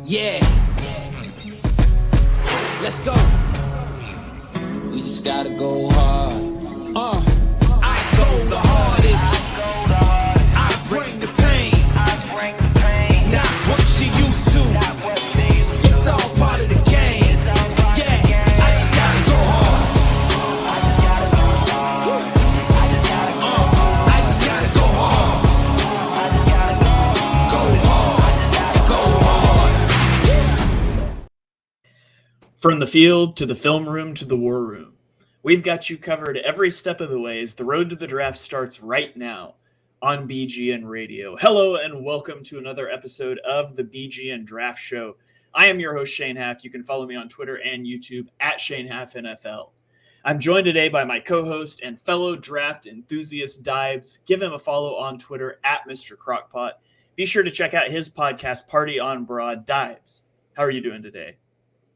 Yeah. Let's go. We just gotta go hard. I go the hardest. I bring the pain. Not what you used to. It's all part of the game. Yeah. I just gotta go hard. I just gotta go hard. From the field to the film room to the war room, we've got you covered every step of the way as the road to the draft starts right now on BGN Radio. Hello and welcome to another episode of the BGN Draft Show. I am your host, Shane Haff. You can follow me on Twitter and YouTube at Shane Haff NFL. I'm joined today by my co-host and fellow draft enthusiast, Deibs. Give him a follow on Twitter at Mr. Crockpot. Be sure to check out his podcast, Party on Broad. Deibs, how are you doing today?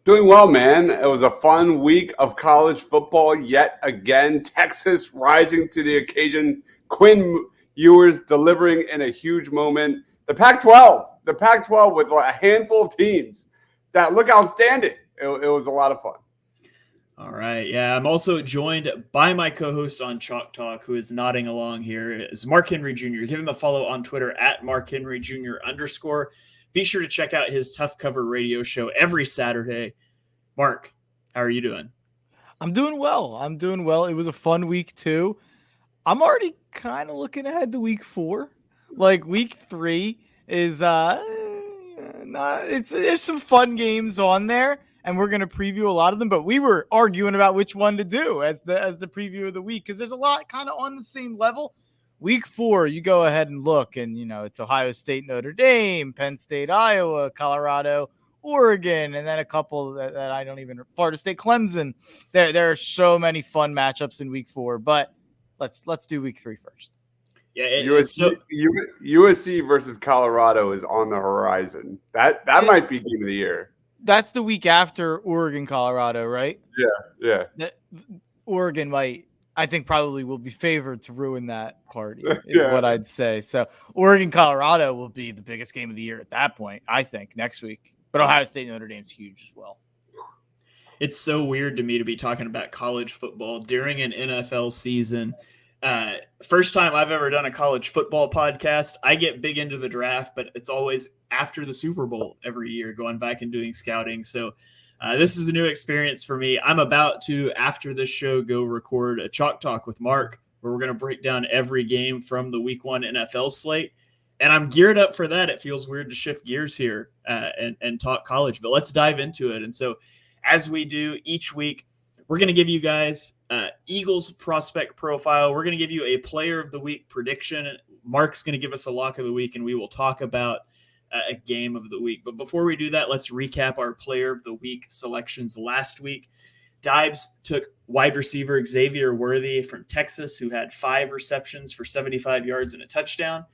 Doing well, man. It was a fun week of college football yet again. Texas rising to the occasion. Quinn Ewers delivering in a huge moment. The Pac-12 with a handful of teams that look outstanding. It was a lot of fun. All right. Yeah, I'm also joined by my co-host on Chalk Talk, who is nodding along here, is Mark Henry Jr. Give him a follow on Twitter at Mark Henry Jr. _. Be sure to check out his Tough Cover radio show every Saturday. Mark, how are you doing? I'm doing well. It was a fun week too. I'm already kind of looking ahead to week 4. Like week 3 is there's some fun games on there, and we're gonna preview a lot of them. But we were arguing about which one to do as the preview of the week because there's a lot kind of on the same level. Week 4, you go ahead and look, and it's Ohio State, Notre Dame, Penn State, Iowa, Colorado, Oregon, and then a couple that I don't even. Florida State, Clemson. There are so many fun matchups in week 4, but let's do week 3 first. Yeah, USC versus Colorado is on the horizon. That might be game of the year. That's the week after Oregon, Colorado, right? Yeah. Oregon might. I think probably will be favored to ruin that party is what I'd say. So Oregon, Colorado will be the biggest game of the year at that point, I think, next week. But Ohio State, Notre Dame's huge as well. It's so weird to me to be talking about college football during an NFL season. First time I've ever done a college football podcast. I get big into the draft, but it's always after the Super Bowl every year, going back and doing scouting. So this is a new experience for me. I'm about to, after this show, go record a Chalk Talk with Mark, where we're going to break down every game from the Week 1 NFL slate. And I'm geared up for that. It feels weird to shift gears here and talk college, but let's dive into it. And so as we do each week, we're going to give you guys Eagles prospect profile. We're going to give you a player of the week prediction. Mark's going to give us a lock of the week, and we will talk about a game of the week. But before we do that, let's recap our player of the week selections last week. Deibs took wide receiver Xavier Worthy from Texas, who had 5 receptions for 75 yards and a touchdown.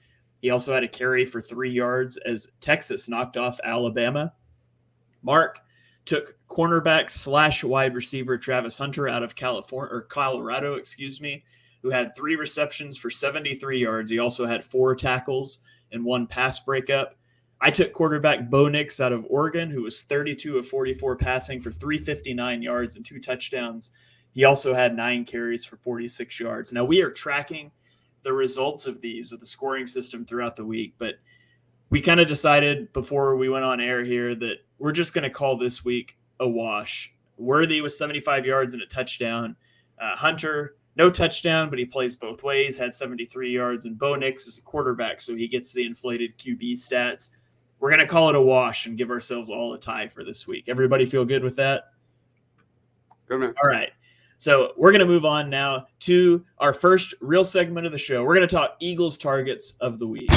He also had a carry for 3 yards as Texas knocked off Alabama. Mark took cornerback / wide receiver Travis Hunter out of Colorado, who had 3 receptions for 73 yards. He also had 4 tackles and 1 pass breakup. I took quarterback Bo Nix out of Oregon, who was 32 of 44 passing for 359 yards and 2 touchdowns. He also had 9 carries for 46 yards. Now, we are tracking the results of these with the scoring system throughout the week, but we kind of decided before we went on air here that we're just going to call this week a wash. Worthy was 75 yards and a touchdown. Hunter, no touchdown, but he plays both ways, had 73 yards, and Bo Nix is a quarterback, so he gets the inflated QB stats. We're going to call it a wash and give ourselves all a tie for this week. Everybody feel good with that? Good, man. All right. So we're going to move on now to our first real segment of the show. We're going to talk Eagles targets of the week.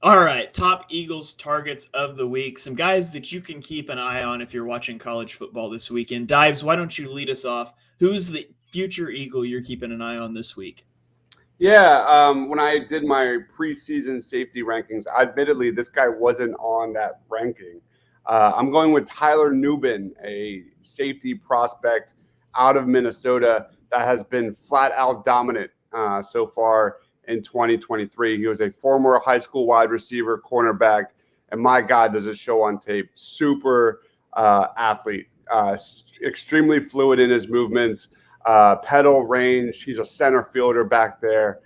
All right, top Eagles targets of the week. Some guys that you can keep an eye on if you're watching college football this weekend. Deibs, why don't you lead us off? Who's the future Eagle you're keeping an eye on this week? Yeah, when I did my preseason safety rankings, admittedly, this guy wasn't on that ranking. I'm going with Tyler Nubin, a safety prospect out of Minnesota that has been flat out dominant so far in 2023. He was a former high school wide receiver, cornerback, and my God, does it show on tape. Super athlete, extremely fluid in his movements. Pedal range. He's a center fielder back there.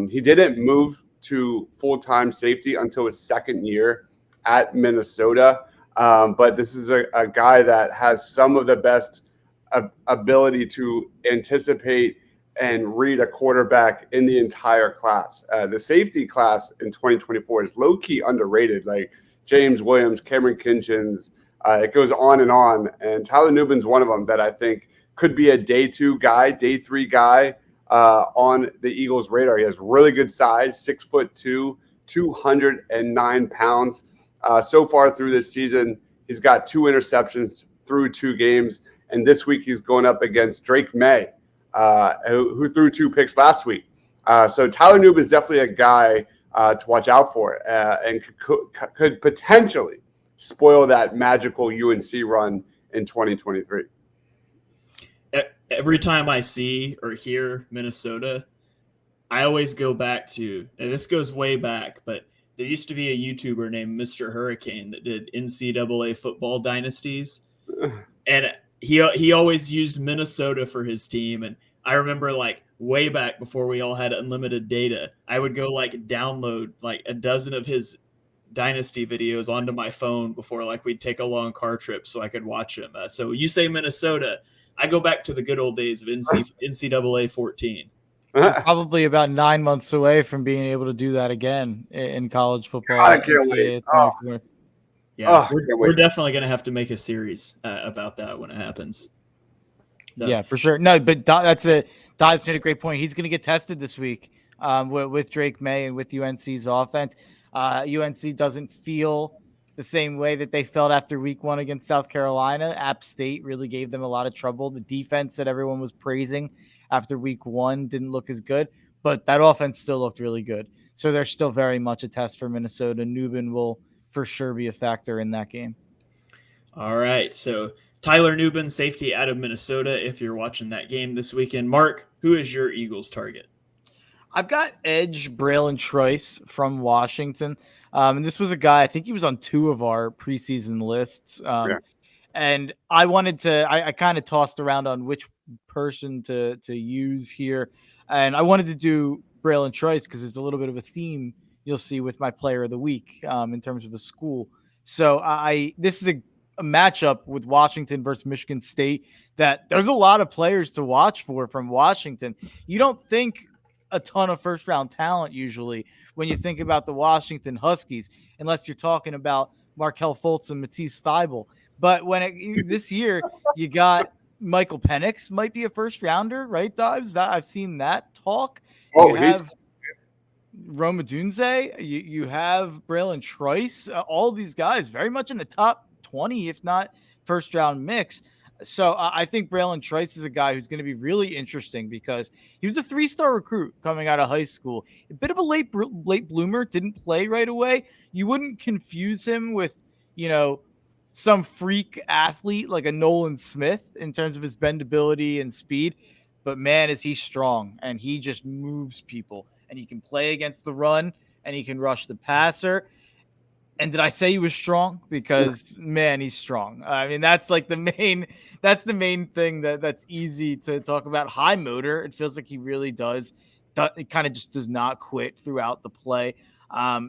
He didn't move to full-time safety until his second year at Minnesota. But this is a guy that has some of the best ability to anticipate and read a quarterback in the entire class. The safety class in 2024 is low-key underrated. Like James Williams, Cameron Kinchins, it goes on. And Tyler Nubin's one of them that I think could be a day 2 guy, day 3 guy on the Eagles' radar. He has really good size, 6'2", 209 pounds. So far through this season, he's got 2 interceptions through 2 games. And this week he's going up against Drake May, who threw 2 picks last week. So Tyler Nubin is definitely a guy to watch out for and could potentially spoil that magical UNC run in 2023. Every time I see or hear Minnesota, I always go back to, and this goes way back, but there used to be a YouTuber named Mr. Hurricane that did NCAA football dynasties. And he always used Minnesota for his team. And I remember like way back before we all had unlimited data, I would go like download like a dozen of his dynasty videos onto my phone before like we'd take a long car trip so I could watch him. So you say Minnesota, I go back to the good old days of NCAA 14. Probably about 9 months away from being able to do that again in college football. I can't wait. Yeah, we're definitely going to have to make a series about that when it happens. So. Yeah, for sure. No, but Dives made a great point. He's going to get tested this week with Drake May and with UNC's offense. UNC doesn't feel the same way that they felt after week 1 against South Carolina. App State really gave them a lot of trouble. The defense that everyone was praising after week 1 didn't look as good, but that offense still looked really good. So they're still very much a test for Minnesota. Nubin will for sure be a factor in that game. All right. So Tyler Nubin, safety out of Minnesota, if you're watching that game this weekend. Mark, who is your Eagles target? I've got edge Braylon Trice from Washington. And this was a guy, I think he was on 2 of our preseason lists. And I wanted to, I kind of tossed around on which person to use here. And I wanted to do Braylon Trice because it's a little bit of a theme you'll see with my player of the week in terms of a school. So this is a matchup with Washington versus Michigan State that there's a lot of players to watch for from Washington. You don't think a ton of first round talent usually when you think about the Washington Huskies, unless you're talking about Markelle Fultz and Matisse Thybulle. But this year you got Michael Penix might be a first rounder, right, Dives? I've seen that talk. You have Rome Odunze, you have Braylon Trice, all these guys very much in the top 20, if not first round mix. So I think Braylon Trice is a guy who's going to be really interesting because he was a 3-star recruit coming out of high school. A bit of a late bloomer, didn't play right away. You wouldn't confuse him with, some freak athlete like a Nolan Smith in terms of his bendability and speed. But man, is he strong, and he just moves people, and he can play against the run, and he can rush the passer. And did I say he was strong? Because man, he's strong. I mean, that's like the main thing that's easy to talk about. High motor. It feels like he really does. It kind of just does not quit throughout the play.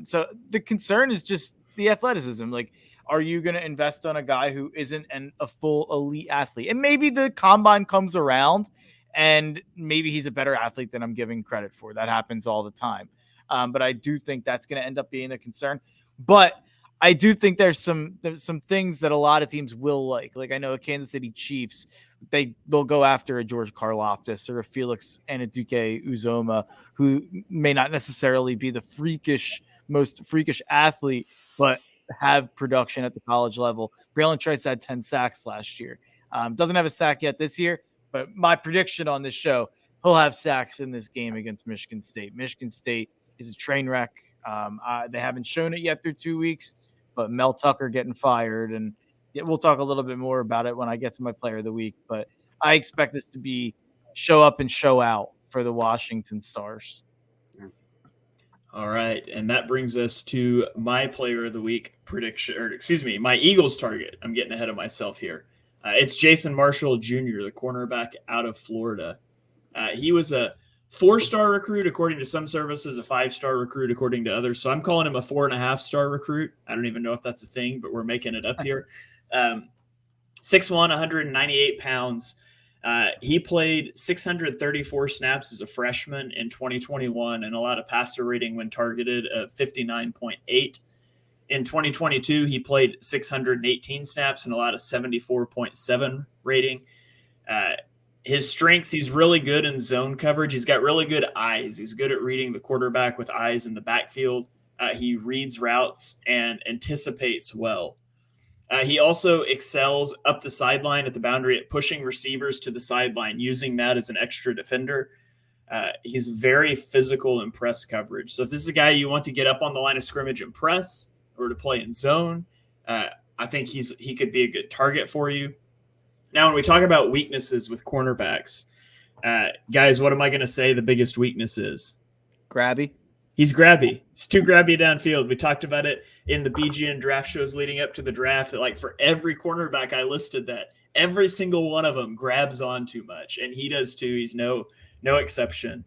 So the concern is just the athleticism. Like, are you going to invest on a guy who isn't a full elite athlete? And maybe the combine comes around and maybe he's a better athlete than I'm giving credit for. That happens all the time. But I do think that's going to end up being a concern. But I do think there's some things that a lot of teams will like. Like I know Kansas City Chiefs, they'll go after a George Karlaftis or a Felix Anaduke Uzoma, who may not necessarily be the most freakish athlete, but have production at the college level. Braylon Trice had 10 sacks last year. Doesn't have a sack yet this year, but my prediction on this show, he'll have sacks in this game against Michigan State. Michigan State is a train wreck. They haven't shown it yet through 2 weeks, but Mel Tucker getting fired, and we'll talk a little bit more about it when I get to my player of the week. But I expect this to be show up and show out for the Washington Stars. All right, and that brings us to my player of the week prediction, my Eagles target. I'm getting ahead of myself here. It's Jason Marshall Jr., the cornerback out of Florida. He was a 4-star recruit, according to some services, a 5-star recruit, according to others. So I'm calling him a 4.5-star recruit. I don't even know if that's a thing, but we're making it up here. 6'1", 198 pounds. He played 634 snaps as a freshman in 2021 and allowed a passer rating when targeted of 59.8. In 2022, he played 618 snaps and allowed a 74.7 rating. His strength, he's really good in zone coverage. He's got really good eyes. He's good at reading the quarterback with eyes in the backfield. He reads routes and anticipates well. He also excels up the sideline at the boundary at pushing receivers to the sideline, using that as an extra defender. He's very physical in press coverage. So if this is a guy you want to get up on the line of scrimmage and press or to play in zone, I think he could be a good target for you. Now, when we talk about weaknesses with cornerbacks, guys, what am I going to say the biggest weakness is? Grabby. He's grabby. He's too grabby downfield. We talked about it in the BGN draft shows leading up to the draft. That like for every cornerback I listed, that every single one of them grabs on too much, and he does too. He's no exception.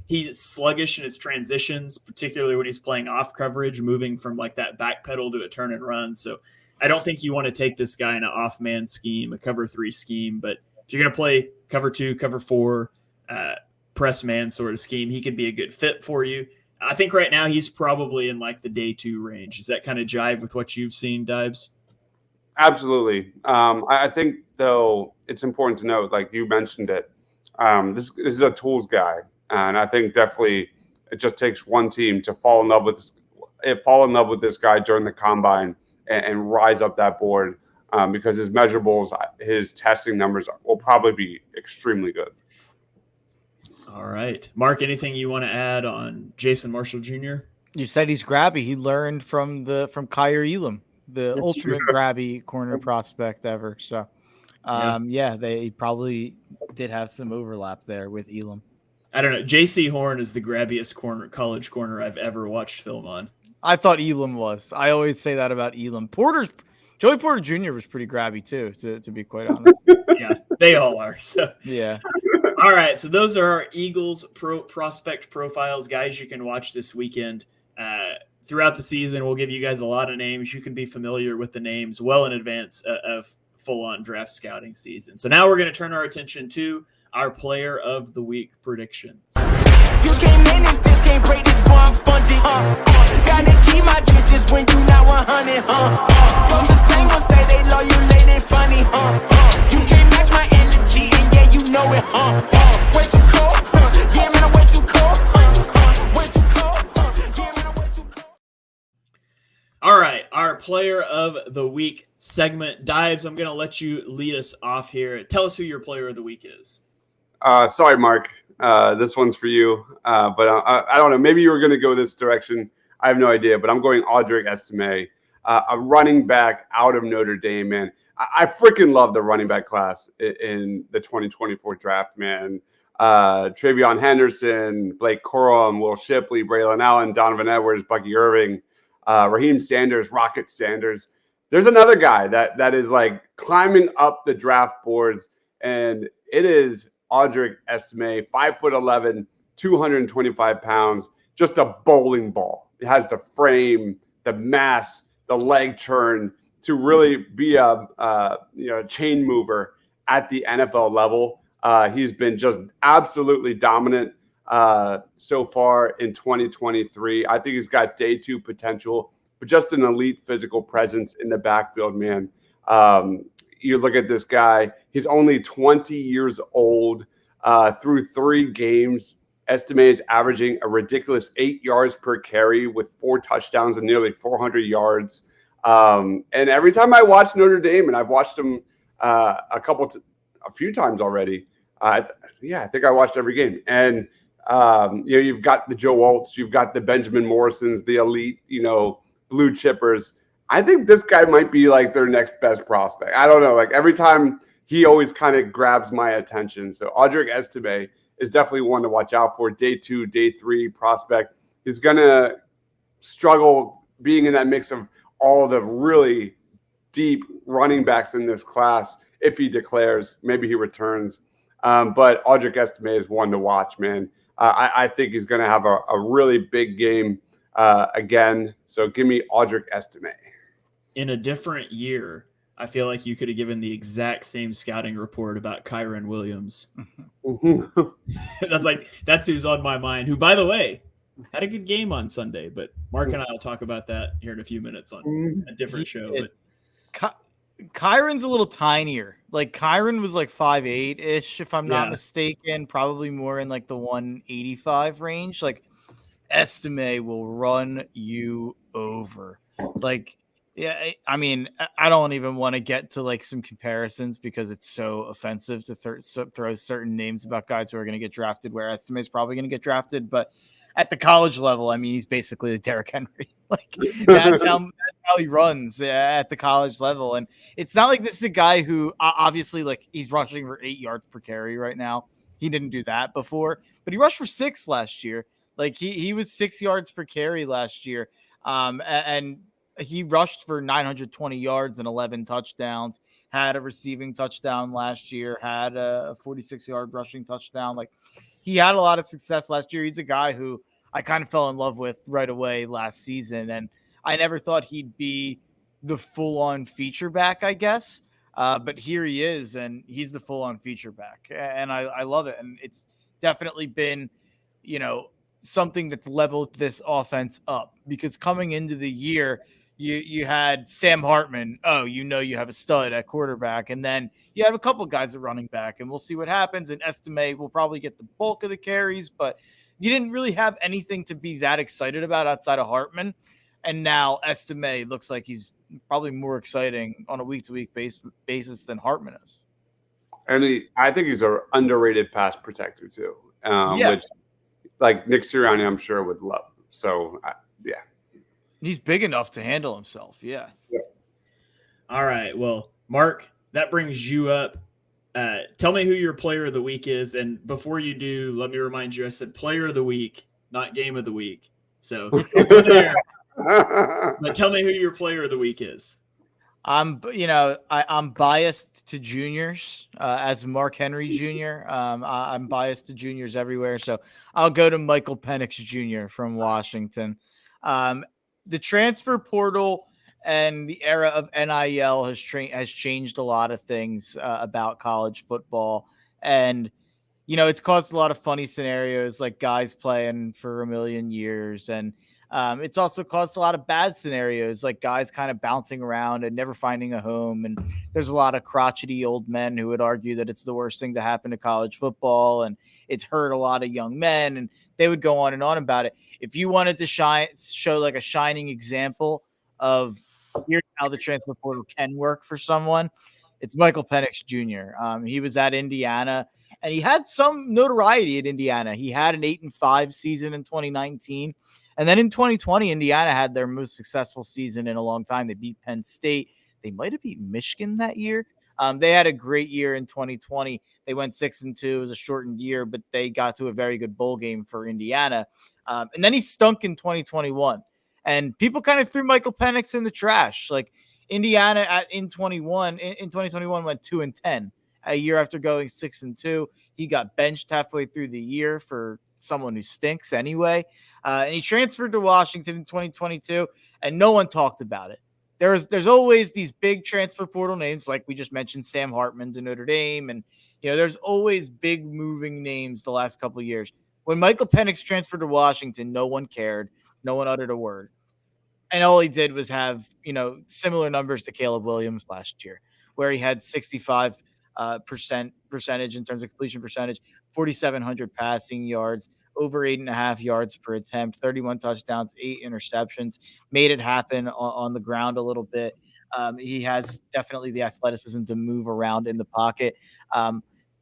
He's sluggish in his transitions, particularly when he's playing off coverage, moving from like that back pedal to a turn and run. So I don't think you want to take this guy in an off man scheme, a cover 3 scheme. But if you're going to play cover 2, cover 4, press man sort of scheme, he could be a good fit for you. I think right now he's probably in like the day 2 range. Does that kind of jive with what you've seen, Deibs? Absolutely. I think, though, it's important to note, like you mentioned it, this is a tools guy. And I think definitely it just takes one team to fall in love with this guy during the combine and rise up that board because his measurables, his testing numbers will probably be extremely good. All right. Mark, anything you want to add on Jason Marshall Jr.? You said he's grabby. He learned from Kyer Elam, the That's ultimate true. grabby corner prospect ever. So, they probably did have some overlap there with Elam. I don't know. J.C. Horn is the grabbiest college corner I've ever watched film on. I thought Elam was. I always say that about Elam. Joey Porter Jr. was pretty grabby too, to be quite honest. Yeah, they all are. So Yeah. All right, so those are our Eagles prospect profiles, guys. You can watch this weekend. Throughout the season, we'll give you guys a lot of names. You can be familiar with the names well in advance of full-on draft scouting season. So now we're going to turn our attention to our player of the week predictions. You can't manage this, can't break this, boy, I'm funded. Gotta keep my distance when you not 100, From the same one say they love you, lady, funny, You can't match my energy, and yeah, you know it, Way too cold, yeah, man, I'm way too cold, Way too cold, yeah, man, I'm way too cold. All right, our player of the week segment. Deibs, I'm going to let you lead us off here. Tell us who your player of the week is. Sorry, Mark. This one's for you. But I don't know. Maybe you were going to go this direction. I have no idea. But I'm going Audric Estime, a running back out of Notre Dame, man. I freaking love the running back class in the 2024 draft, man. Travion Henderson, Blake Corum, Will Shipley, Braylon Allen, Donovan Edwards, Bucky Irving, Raheem Sanders, Rocket Sanders. There's another guy that is like climbing up the draft boards, and it is Audric Estime, 5'11", 225 pounds, just a bowling ball. It has the frame, the mass, the leg turn to really be a chain mover at the NFL level. He's been just absolutely dominant so far in 2023. I think he's got day 2 potential, but just an elite physical presence in the backfield, man. You look at this guy, he's only 20 years old. Through 3 games, Estime is averaging a ridiculous 8 yards per carry with 4 touchdowns and nearly 400 yards. And every time I watch Notre Dame, and I've watched him a few times already, I think I watched every game. And you've got the Joe Waltz, you've got the Benjamin Morrisons, the elite, blue chippers. I think this guy might be like their next best prospect. I don't know. Like every time he always kind of grabs my attention. So Audric Estime is definitely one to watch out for. Day 2, day 3 prospect. He's going to struggle being in that mix of all the really deep running backs in this class. If he declares, maybe he returns. But Audric Estime is one to watch, man. I think he's going to have a really big game again. So give me Audric Estime. In a different year, I feel like you could have given the exact same scouting report about Kyron Williams. That's who's on my mind, who, by the way, had a good game on Sunday. But Mark and I will talk about that here in a few minutes on a different show. But Kyron's a little tinier. Like Kyron was like 5'8" if I'm not mistaken, probably more in like the 185 range. Like Estime will run you over. Like, yeah, I mean, I don't even want to get to like some comparisons because it's so offensive to throw certain names about guys who are going to get drafted where Estime is probably going to get drafted. But at the college level, I mean, he's basically Derrick Henry. Like that's how he runs at the college level. And it's not like this is a guy who obviously like he's rushing for 8 yards per carry right now. He didn't do that before, but he rushed for 6 last year. Like he was 6 yards per carry last year. And he rushed for 920 yards and 11 touchdowns, had a receiving touchdown last year, had a 46-yard rushing touchdown. Like he had a lot of success last year. He's a guy who I kind of fell in love with right away last season. And I never thought he'd be the full-on feature back, I guess. But here he is, and he's the full-on feature back. And I love it. And it's definitely been, something that's leveled this offense up because coming into the year, you had Sam Hartman. Oh, you have a stud at quarterback. And then you have a couple guys at running back, and we'll see what happens. And Estime will probably get the bulk of the carries, but you didn't really have anything to be that excited about outside of Hartman. And now Estime looks like he's probably more exciting on a week-to-week basis than Hartman is. And I think he's an underrated pass protector too, which like Nick Sirianni, I'm sure would love. So, yeah. He's big enough to handle himself. Yeah. All right. Well, Mark, that brings you up. Tell me who your player of the week is. And before you do, let me remind you, I said player of the week, not game of the week. So there. But tell me who your player of the week is. I'm biased to juniors as Mark Henry Jr. I'm biased to juniors everywhere. So I'll go to Michael Penix Jr. from Washington. The transfer portal and the era of NIL has changed a lot of things about college football. And, it's caused a lot of funny scenarios like guys playing for a million years. And it's also caused a lot of bad scenarios like guys kind of bouncing around and never finding a home. And there's a lot of crotchety old men who would argue that it's the worst thing to happen to college football. And it's hurt a lot of young men. And they would go on and on about it. If you wanted to show like a shining example of here's how the transfer portal can work for someone, it's Michael Penix Jr. He was at Indiana and he had some notoriety at Indiana. He had an 8-5 season in 2019. And then in 2020, Indiana had their most successful season in a long time. They beat Penn State. They might have beat Michigan that year. They had a great year in 2020. They went 6-2. It was a shortened year, but they got to a very good bowl game for Indiana. And then he stunk in 2021. And people kind of threw Michael Penix in the trash. Like Indiana in 2021 went 2-10. A year after going 6-2, he got benched halfway through the year for someone who stinks anyway. And he transferred to Washington in 2022, and no one talked about it. There's always these big transfer portal names, like we just mentioned, Sam Hartman to Notre Dame, and there's always big moving names the last couple of years. When Michael Penix transferred to Washington, no one cared, no one uttered a word, and all he did was have similar numbers to Caleb Williams last year, where he had 65 percentage in terms of completion percentage, 4,700 passing yards, over 8.5 yards per attempt, 31 touchdowns, 8 interceptions, made it happen on the ground a little bit. He has definitely the athleticism to move around in the pocket.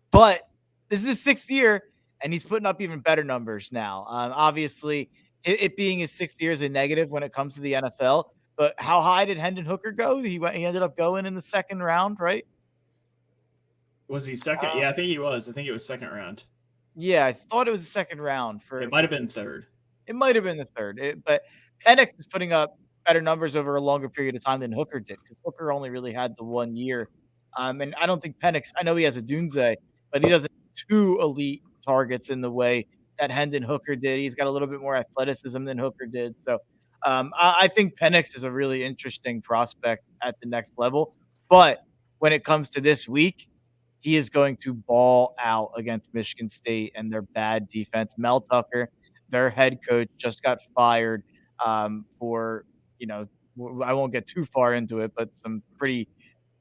But this is his 6th year, and he's putting up even better numbers now. Obviously, it being his 6th year is a negative when it comes to the NFL. But how high did Hendon Hooker go? He ended up going in the 2nd round, right? Was he second? Yeah, I think he was. I think it was 2nd round. Yeah, I thought it was the 2nd round. It might have been 3rd. It might have been the 3rd. But Penix is putting up better numbers over a longer period of time than Hooker did, because Hooker only really had the 1 year. And I don't think Penix, I know he has a Dunze, but he doesn't have 2 elite targets in the way that Hendon Hooker did. He's got a little bit more athleticism than Hooker did. So I think Penix is a really interesting prospect at the next level. But when it comes to this week, he is going to ball out against Michigan State and their bad defense. Mel Tucker, their head coach, just got fired for, I won't get too far into it, but some pretty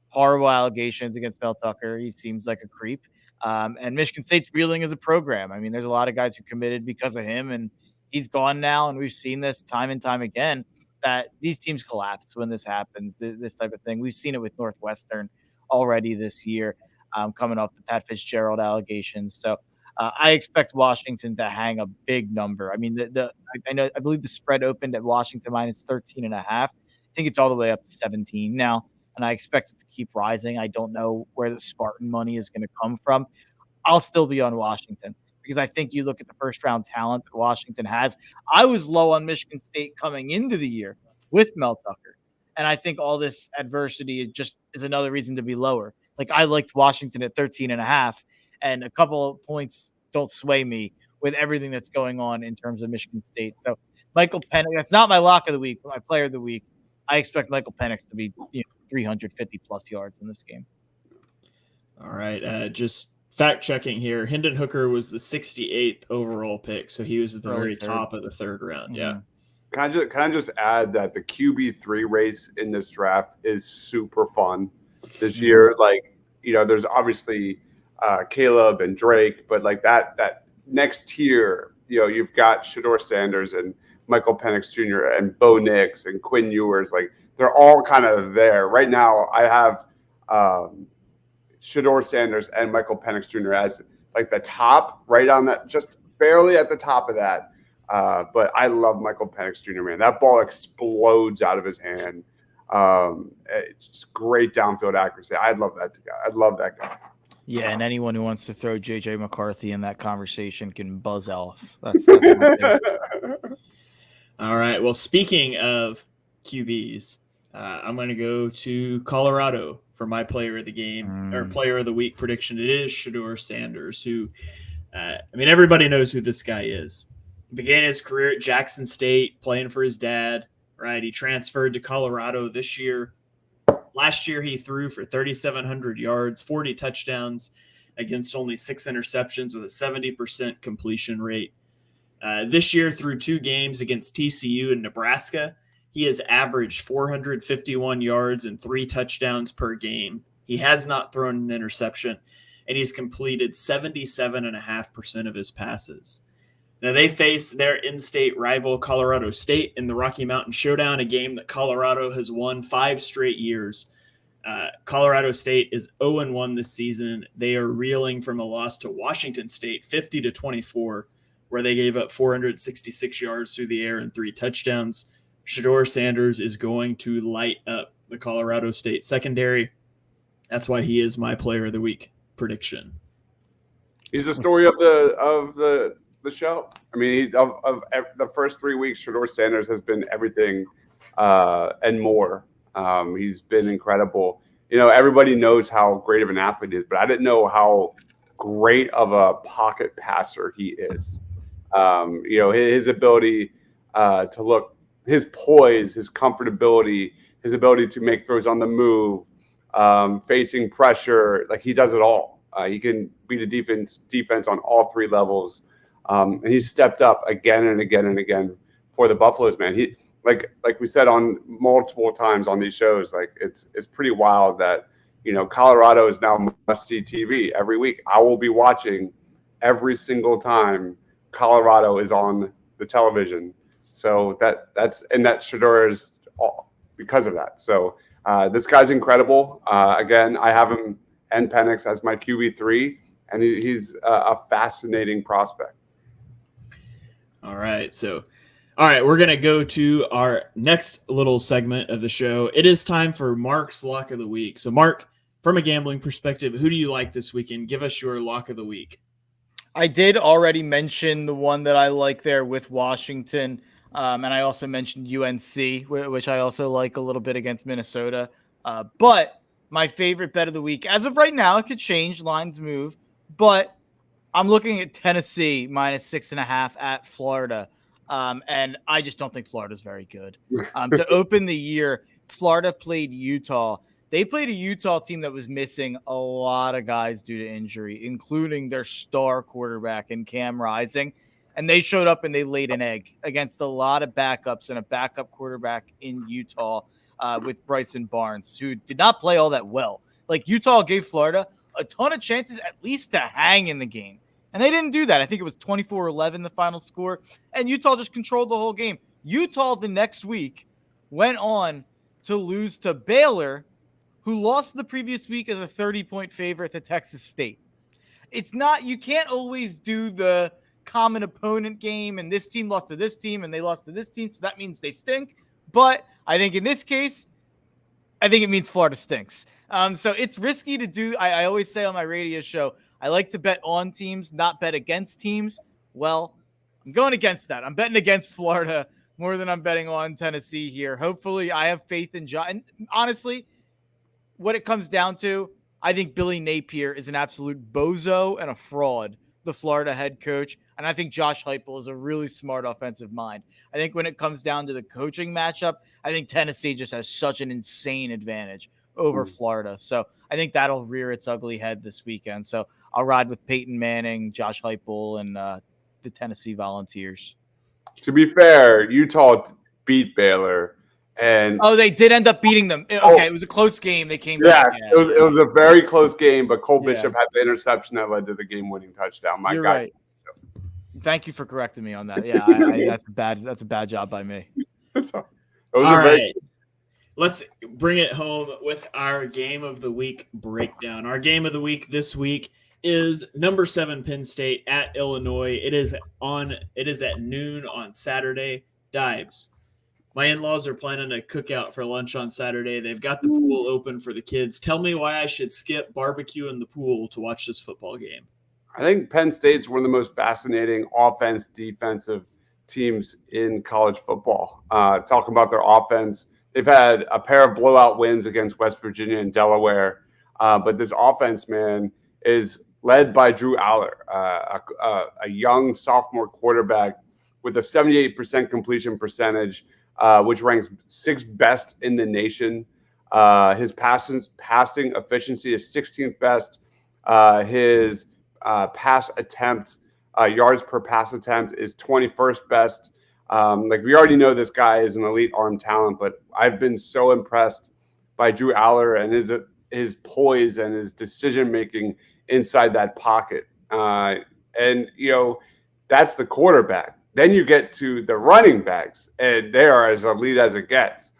horrible allegations against Mel Tucker. He seems like a creep. And Michigan State's reeling as a program. I mean, there's a lot of guys who committed because of him, and he's gone now. And we've seen this time and time again, that these teams collapse when this happens, this type of thing. We've seen it with Northwestern already this year, coming off the Pat Fitzgerald allegations. So I expect Washington to hang a big number. I mean, I believe the spread opened at Washington minus 13.5. I think it's all the way up to 17 now, and I expect it to keep rising. I don't know where the Spartan money is going to come from. I'll still be on Washington because I think you look at the first round talent that Washington has. I was low on Michigan State coming into the year with Mel Tucker, and I think all this adversity is another reason to be lower. Like, I liked Washington at 13.5, and a couple of points don't sway me with everything that's going on in terms of Michigan State. So Michael Penix, that's not my lock of the week, but my player of the week. I expect Michael Penix to be 350 plus yards in this game. All right. Just fact checking here. Hendon Hooker was the 68th overall pick. So he was at the very top of the 3rd round. Mm-hmm. Yeah. Can I just add that the QB3 race in this draft is super fun this year? Like, there's obviously Caleb and Drake, but like that next tier, you've got Shedeur Sanders and Michael Penix Jr. and Bo Nix and Quinn Ewers. Like, they're all kind of there right now. I have Shedeur Sanders and Michael Penix Jr. as like the top, right on that, just barely at the top of that. But I love Michael Penix Jr., man. That ball explodes out of his hand. It's great downfield accuracy. I love that guy. I love that guy. Yeah, and anyone who wants to throw JJ McCarthy in that conversation can buzz off. That's my thing. All right. Well, speaking of QBs, I'm going to go to Colorado for my player of the game or player of the week prediction. It is Shedeur Sanders, who, everybody knows who this guy is. He began his career at Jackson State playing for his dad, right? He transferred to Colorado this year. Last year, he threw for 3,700 yards, 40 touchdowns against only 6 interceptions with a 70% completion rate. This year, through 2 games against TCU and Nebraska, he has averaged 451 yards and 3 touchdowns per game. He has not thrown an interception, and he's completed 77.5% of his passes. Now, they face their in-state rival Colorado State in the Rocky Mountain Showdown, a game that Colorado has won 5 straight years. Colorado State is 0-1 this season. They are reeling from a loss to Washington State, 50-24, where they gave up 466 yards through the air and 3 touchdowns. Shedeur Sanders is going to light up the Colorado State secondary. That's why he is my player of the week prediction. He's the story of the show. I mean, of the first 3 weeks, Shedeur Sanders has been everything and more. He's been incredible. Everybody knows how great of an athlete he is, but I didn't know great of a pocket passer he is. His ability to look, his poise, his comfortability, his ability to make throws on the move, facing pressure, like he does it all. He can beat a defense on all three levels. And he's stepped up again and again and again for the Buffaloes, man. He like we said on multiple times on these shows, like it's pretty wild that, Colorado is now must-see TV every week. I will be watching every single time Colorado is on the television. So that's Shedeur is all because of that. So this guy's incredible. Again, I have him and Penix as my QB3, and he's a fascinating prospect. All right. So, all right, we're going to go to our next little segment of the show. It is time for Mark's Lock of the Week. So, Mark, from a gambling perspective, who do you like this weekend? Give us your Lock of the Week. I did already mention the one that I like there with Washington. And I also mentioned UNC, which I also like a little bit against Minnesota. But my favorite bet of the week, as of right now, it could change. Lines move. But I'm looking at Tennessee -6.5 at Florida. And I just don't think Florida's very good. To open the year, Florida played Utah. They played a Utah team that was missing a lot of guys due to injury, including their star quarterback in Cam Rising. And they showed up and they laid an egg against a lot of backups and a backup quarterback in Utah with Bryson Barnes, who did not play all that well. Like, Utah gave Florida a ton of chances at least to hang in the game. And they didn't do that. I think it was 24-11 the final score. And Utah just controlled the whole game. Utah the next week went on to lose to Baylor, who lost the previous week as a 30-point favorite to Texas State. It's not, you can't always do the common opponent game, and this team lost to this team, and they lost to this team, so that means they stink. But I think in this case, I think it means Florida stinks. So it's risky to do. I always say on my radio show, I like to bet on teams, not bet against teams. Well, I'm going against that. I'm betting against Florida more than I'm betting on Tennessee here. Hopefully, I have faith in Josh. And honestly, what it comes down to, I think Billy Napier is an absolute bozo and a fraud, the Florida head coach. And I think Josh Heupel is a really smart offensive mind. I think when it comes down to the coaching matchup, I think Tennessee just has such an insane advantage over Florida. So I think that'll rear its ugly head this weekend. So I'll ride with Peyton Manning, Josh Heupel, and the Tennessee Volunteers. To be fair, Utah beat Baylor. And they did end up beating them. Okay, it was a close game. They came back. Yes, it was a very close game, but Cole Bishop had the interception that led to the game-winning touchdown. You're right. Thank you for correcting me on that. Yeah, that's a bad job by me. All right. Let's bring it home with our game of the week breakdown. Our game of the week this week is number 7 Penn State at Illinois. It is at noon on Saturday. Deibs, my in-laws are planning a cookout for lunch on Saturday. They've got the pool open for the kids. Tell me why I should skip barbecue in the pool to watch this football game. I think Penn State's one of the most fascinating defensive teams in college football. Talking about their offense, they've had a pair of blowout wins against West Virginia and Delaware. But this offense, man, is led by Drew Aller, a young sophomore quarterback with a 78% completion percentage, which ranks 6th best in the nation. His passing efficiency is 16th best. His pass attempt, yards per pass attempt is 21st best. We already know this guy is an elite arm talent, but I've been so impressed by Drew Aller and his poise and his decision making inside that pocket. And that's the quarterback. Then you get to the running backs, and they are as elite as it gets.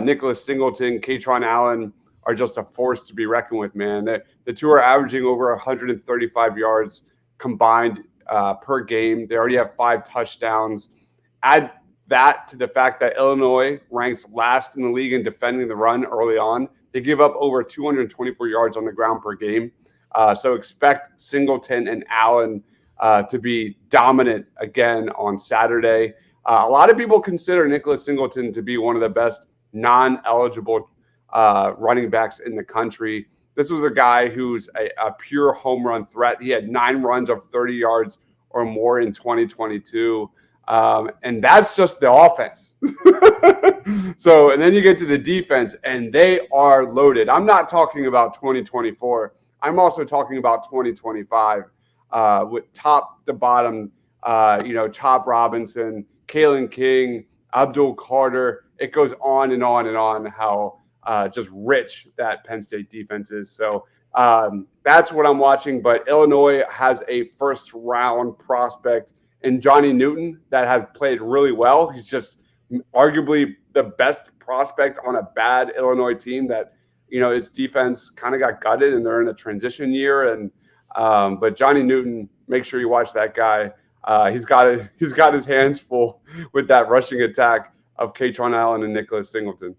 Nicholas Singleton, Katron Allen are just a force to be reckoned with, man. The two are averaging over 135 yards combined per game. They already have 5 touchdowns. Add that to the fact that Illinois ranks last in the league in defending the run early on. They give up over 224 yards on the ground per game. So expect Singleton and Allen to be dominant again on Saturday. A lot of people consider Nicholas Singleton to be one of the best non-eligible running backs in the country. This was a guy who's a pure home run threat. He had 9 runs of 30 yards or more in 2022. And that's just the offense. So, and then you get to the defense, and they are loaded. I'm not talking about 2024. I'm also talking about 2025 with top to bottom, Chop Robinson, Kalen King, Abdul Carter. It goes on and on and on how just rich that Penn State defense is. So that's what I'm watching. But Illinois has a first-round prospect in Johnny Newton that has played really well. He's just arguably the best prospect on a bad Illinois team that, its defense kind of got gutted and they're in a transition year. And But Johnny Newton, make sure you watch that guy. He's got his hands full with that rushing attack of Katron Allen and Nicholas Singleton.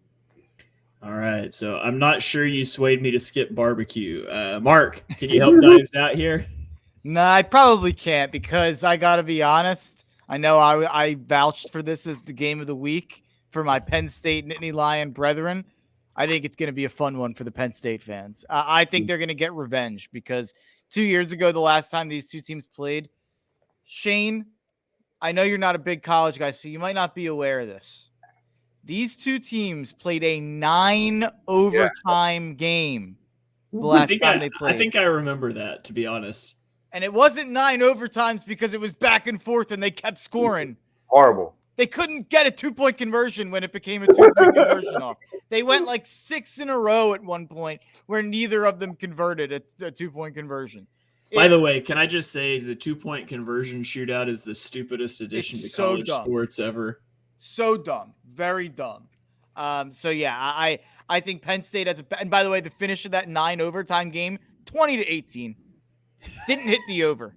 All right, so I'm not sure you swayed me to skip barbecue. Mark, can you help Dives out here? No, I probably can't because I got to be honest. I know I vouched for this as the game of the week for my Penn State Nittany Lion brethren. I think it's going to be a fun one for the Penn State fans. I think they're going to get revenge because 2 years ago, the last time these two teams played, Shane, I know you're not a big college guy, so you might not be aware of this. These two teams played a 9 overtime game the last time they played. I think I remember that, to be honest. And it wasn't 9 overtimes because it was back and forth and they kept scoring. Horrible. They couldn't get a 2-point conversion when it became a 2-point conversion off. They went like 6 in a row at one point where neither of them converted a 2-point conversion. By the way, can I just say the 2-point conversion shootout is the stupidest addition to college sports ever. So dumb. Very dumb. So yeah, I think Penn State has and by the way, the finish of that 9 overtime game, 20-18. Didn't hit the over.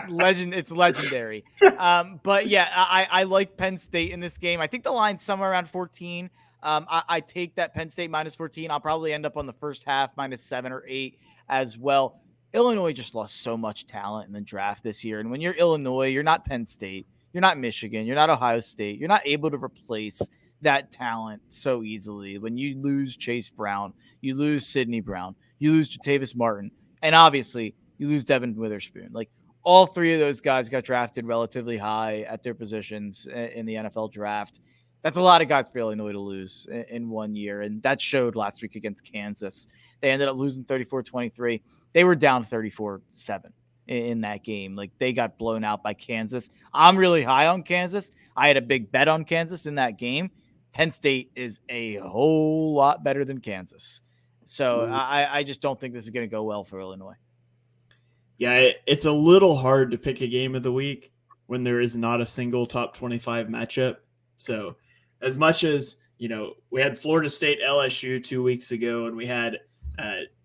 It's legendary. But yeah, I like Penn State in this game. I think the line's somewhere around 14. I take that Penn State minus 14. I'll probably end up on the first half minus 7 or 8 as well. Illinois just lost so much talent in the draft this year. And when you're Illinois, you're not Penn State. You're not Michigan. You're not Ohio State. You're not able to replace that talent so easily. When you lose Chase Brown, you lose Sidney Brown, you lose Jatavis Martin, and obviously you lose Devin Witherspoon. Like all three of those guys got drafted relatively high at their positions in the NFL draft. That's a lot of guys for Illinois to lose in 1 year, and that showed last week against Kansas. They ended up losing 34-23. They were down 34-7 in that game. Like they got blown out by Kansas. I'm really high on Kansas. I had a big bet on Kansas in that game. Penn State is a whole lot better than Kansas. So I just don't think this is going to go well for Illinois. Yeah, it's a little hard to pick a game of the week when there is not a single top 25 matchup. So as much as, we had Florida State LSU 2 weeks ago and we had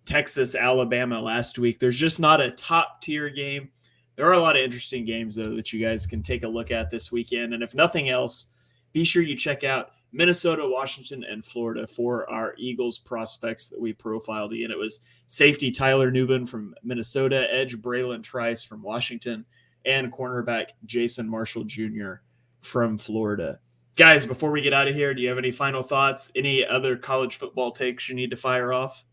Texas Alabama last week, there's just not a top tier game. There are a lot of interesting games, though, that you guys can take a look at this weekend. And if nothing else, be sure you check out Minnesota, Washington, and Florida for our Eagles prospects that we profiled. And it was safety Tyler Nubin from Minnesota, edge Braylon Trice from Washington, and cornerback Jason Marshall Jr. from Florida. Guys, before we get out of here, do you have any final thoughts? Any other college football takes you need to fire off?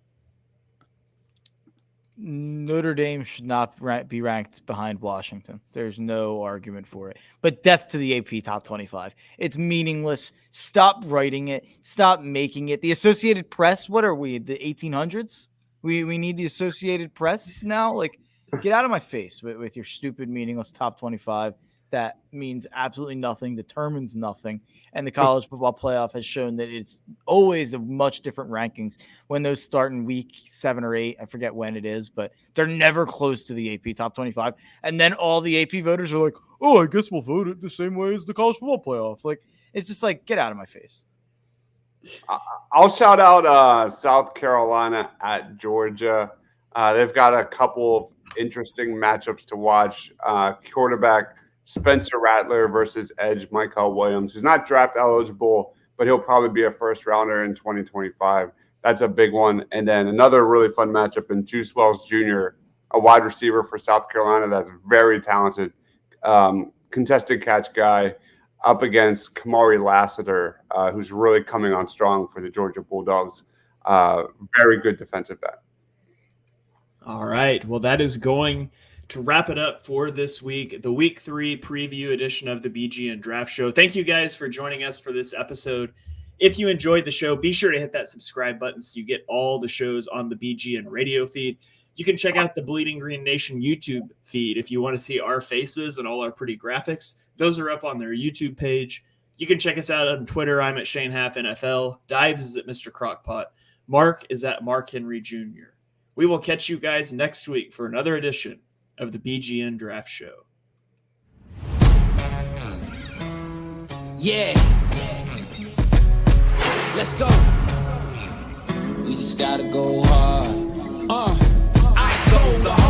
Notre Dame should not be ranked behind Washington. There's no argument for it. But death to the AP top 25. It's meaningless. Stop writing it. Stop making it. The Associated Press, what are we, the 1800s? We need the Associated Press now? Like, get out of my face with your stupid, meaningless top 25. That means absolutely nothing, determines nothing. And the college football playoff has shown that it's always a much different rankings when those start in week 7 or 8. I forget when it is, but they're never close to the AP top 25. And then all the AP voters are like, oh, I guess we'll vote it the same way as the college football playoff. Like, it's just like, get out of my face. I'll shout out South Carolina at Georgia. They've got a couple of interesting matchups to watch. Quarterback Spencer Rattler versus edge Michael Williams. He's not draft eligible, but he'll probably be a first rounder in 2025. That's a big one. And then another really fun matchup in Juice Wells Jr., a wide receiver for South Carolina that's very talented, contested catch guy, up against Kamari Lassiter, who's really coming on strong for the Georgia Bulldogs. Very good defensive back. All right. Well, that is going to wrap it up for this week, the Week 3 preview edition of the BGN Draft Show. Thank you guys for joining us for this episode. If you enjoyed the show, be sure to hit that subscribe button so you get all the shows on the BGN radio feed. You can check out the Bleeding Green Nation YouTube feed if you want to see our faces and all our pretty graphics. Those are up on their YouTube page. You can check us out on Twitter. I'm at Shane Haff NFL. Dives is at Mr. Crockpot. Mark is at Mark Henry Jr. We will catch you guys next week for another edition of the BGN Draft Show. Yeah. Let's go. We just gotta go hard. the